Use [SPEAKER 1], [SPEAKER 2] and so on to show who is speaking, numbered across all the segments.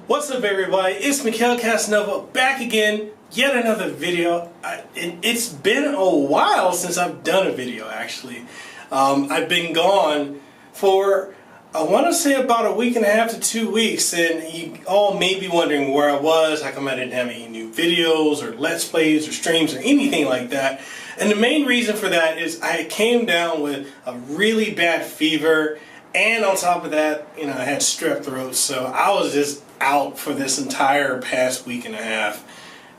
[SPEAKER 1] What's up, everybody? It's Mekel Kasanova back again, yet another video. It's been a while since I've done a video, actually. I've been gone for, I want to say, about a week and a half to 2 weeks, and you all may be wondering where I was, how come I didn't have any new videos or let's plays or streams or anything like that. And the main reason for that is I came down with a really bad fever, and on top of that, I had strep throat, so I was just out for this entire past week and a half,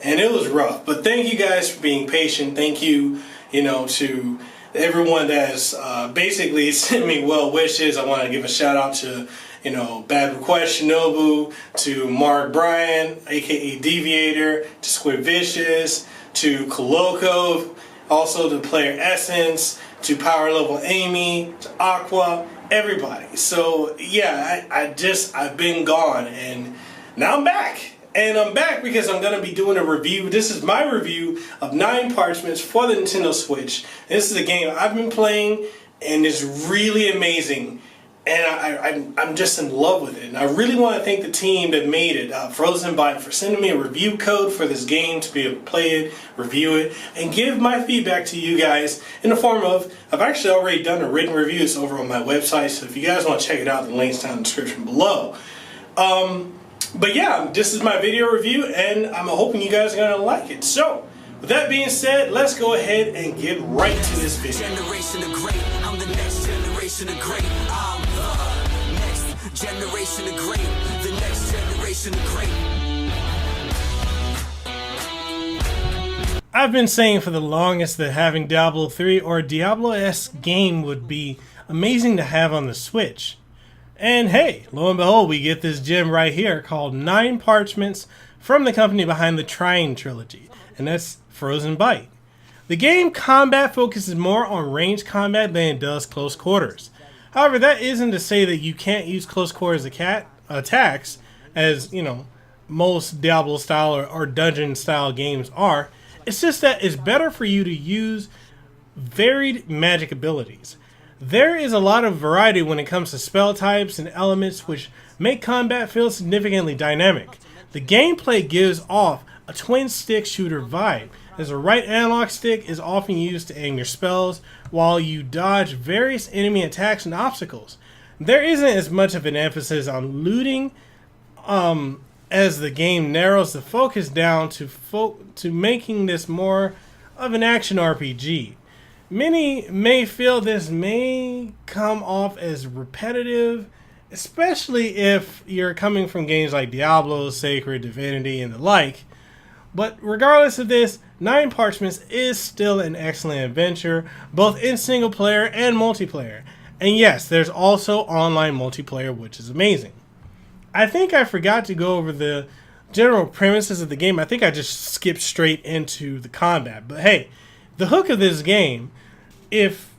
[SPEAKER 1] and it was rough. But thank you guys for being patient. Thank you, to everyone that has basically sent me well wishes. I want to give a shout out to, Bad Request Shinobu, to Mark Bryan, aka Deviator, to Squid Vicious, to Coloco, also to Player Essence, to Power Level Amy, to Aqua, everybody. So yeah, I've been gone, and now I'm back. And I'm back because I'm going to be doing a review. This is my review of 9 Parchements for the Nintendo Switch. This is a game I've been playing, and it's really amazing. And I'm just in love with it. And I really want to thank the team that made it, Frozen Byte, for sending me a review code for this game to be able to play it, review it, and give my feedback to you guys in the form of, I've actually already done a written review. It's over on my website, so if you guys want to check it out, the link's down in the description below. But yeah, this is my video review, and I'm hoping you guys are going to like it. So, with that being said, let's go ahead and get right to this video.
[SPEAKER 2] Generation of great, I'm the next generation of great. I'm the next generation of great, the next generation of great.
[SPEAKER 1] I've been saying for the longest that having Diablo 3 or a Diablo-esque game would be amazing to have on the Switch. And hey, lo and behold, we get this gem right here called 9 Parchements from the company behind the Trine trilogy, and that's Frozen Byte. The game combat focuses more on ranged combat than it does close quarters. However, that isn't to say that you can't use close quarters attacks, as most Diablo style or dungeon style games are. It's just that it's better for you to use varied magic abilities. There is a lot of variety when it comes to spell types and elements, which make combat feel significantly dynamic. The gameplay gives off a twin-stick shooter vibe, as the right analog stick is often used to aim your spells, while you dodge various enemy attacks and obstacles. There isn't as much of an emphasis on looting, as the game narrows the focus down to making this more of an action RPG. Many may feel this may come off as repetitive, especially if you're coming from games like Diablo, Sacred, Divinity, and the like. But regardless of this, 9 Parchements is still an excellent adventure, both in single player and multiplayer. And yes, there's also online multiplayer, which is amazing. I think I forgot to go over the general premises of the game. I think I just skipped straight into the combat. But hey, the hook of this game, if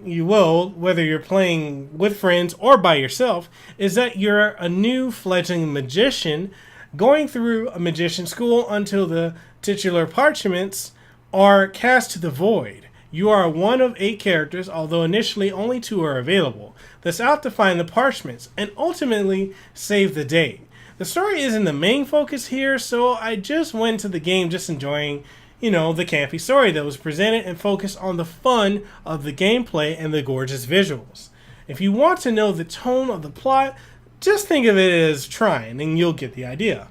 [SPEAKER 1] you will, whether you're playing with friends or by yourself, is that you're a new fledgling magician going through a magician school until the titular parchments are cast to the void. You are one of 8 characters, although initially only 2 are available, that's out to find the parchments and ultimately save the day. The story isn't the main focus here, so I just went to the game just enjoying the campy story that was presented and focused on the fun of the gameplay and the gorgeous visuals. If you want to know the tone of the plot, just think of it as Trine and you'll get the idea.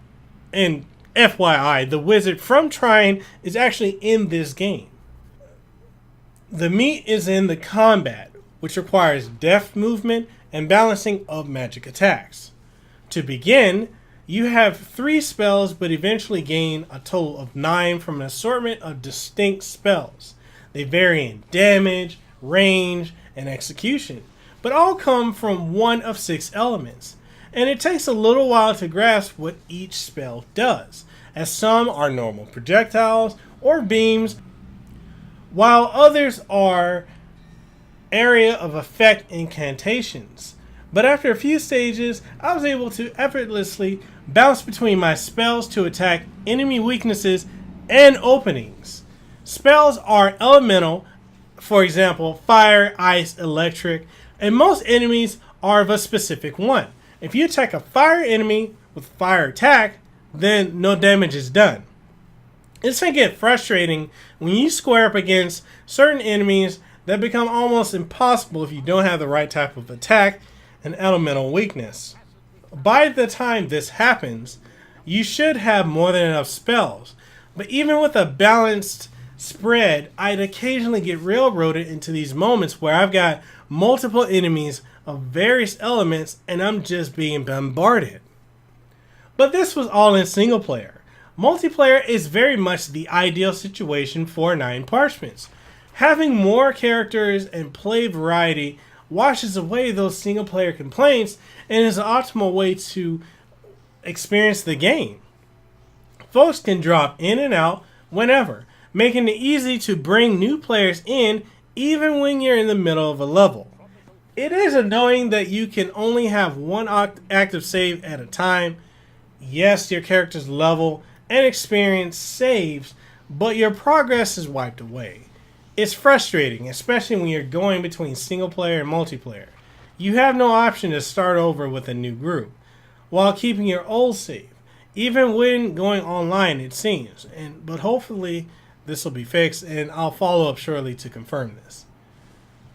[SPEAKER 1] And FYI, the wizard from Trine is actually in this game. The meat is in the combat, which requires deft movement and balancing of magic attacks. To begin, you have 3 spells, but eventually gain a total of 9 from an assortment of distinct spells. They vary in damage, range, and execution, but all come from one of 6 elements. And it takes a little while to grasp what each spell does, as some are normal projectiles or beams, while others are area of effect incantations. But after a few stages, I was able to effortlessly bounce between my spells to attack enemy weaknesses and openings. Spells are elemental, for example, fire, ice, electric, and most enemies are of a specific one. If you attack a fire enemy with fire attack, then no damage is done. This can get frustrating when you square up against certain enemies that become almost impossible if you don't have the right type of attack and elemental weakness. By the time this happens, you should have more than enough spells, but even with a balanced spread, I'd occasionally get railroaded into these moments where I've got multiple enemies of various elements and I'm just being bombarded. But this was all in single player. Multiplayer is very much the ideal situation for 9 Parchements. Having more characters and play variety washes away those single player complaints and is an optimal way to experience the game. Folks can drop in and out whenever, making it easy to bring new players in even when you're in the middle of a level. It is annoying that you can only have one active save at a time. Yes, your character's level and experience saves, but your progress is wiped away. It's frustrating, especially when you're going between single player and multiplayer. You have no option to start over with a new group, while keeping your old save, even when going online it seems. But hopefully this will be fixed, and I'll follow up shortly to confirm this.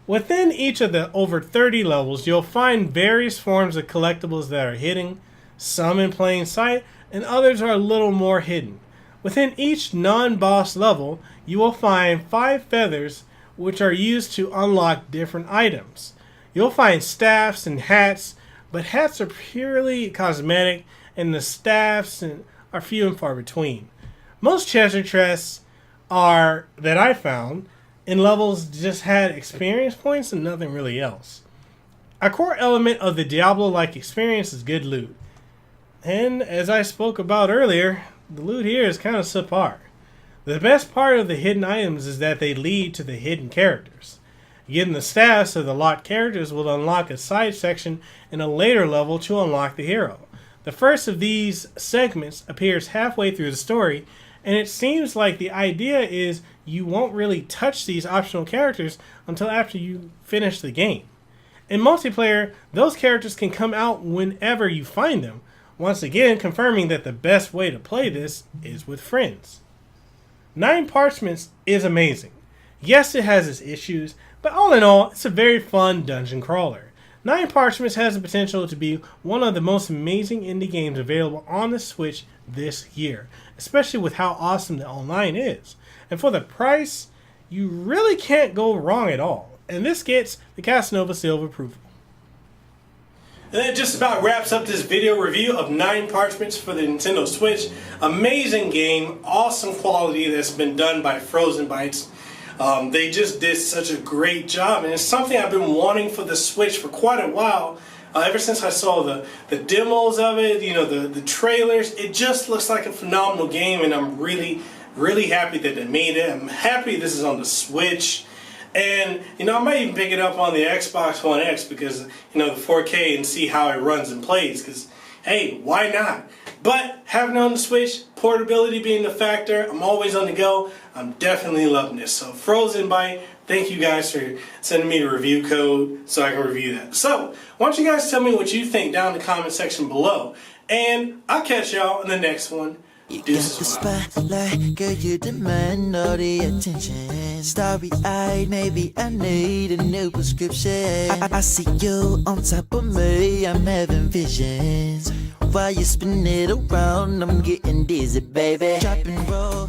[SPEAKER 1] Within each of the over 30 levels, you'll find various forms of collectibles that are hidden, some in plain sight, and others are a little more hidden. Within each non-boss level, you will find 5 feathers which are used to unlock different items. You'll find staffs and hats, but hats are purely cosmetic and the staffs are few and far between. Most treasure chests that I found in levels just had experience points and nothing really else. A core element of the Diablo-like experience is good loot. And as I spoke about earlier, the loot here is kind of subpar. The best part of the hidden items is that they lead to the hidden characters. Getting the staffs of the locked characters will unlock a side section in a later level to unlock the hero. The first of these segments appears halfway through the story, and it seems like the idea is you won't really touch these optional characters until after you finish the game. In multiplayer, those characters can come out whenever you find them, once again confirming that the best way to play this is with friends. 9 Parchements is amazing. Yes, it has its issues, but all in all, it's a very fun dungeon crawler. 9 Parchements has the potential to be one of the most amazing indie games available on the Switch this year, especially with how awesome the online is. And for the price, you really can't go wrong at all. And this gets the Kasanova seal of approval. And that just about wraps up this video review of 9 Parchements for the Nintendo Switch. Amazing game, awesome quality that's been done by Frozen Bytes. They just did such a great job, and it's something I've been wanting for the Switch for quite a while. Ever since I saw the demos of it, the trailers, it just looks like a phenomenal game, and I'm really, really happy that they made it. I'm happy this is on the Switch. And, I might even pick it up on the Xbox One X because, the 4K and see how it runs and plays. Because, hey, why not? But having it on the Switch, portability being the factor, I'm always on the go. I'm definitely loving this. So, Frozen Byte, thank you guys for sending me the review code so I can review that. So, why don't you guys tell me what you think down in the comment section below. And I'll catch y'all in the next one.
[SPEAKER 3] You got the spotlight, girl, you demand all the attention. Starry-eyed, maybe I need a new prescription. I see you on top of me, I'm having visions. While you spin it around, I'm getting dizzy, baby. Drop and roll.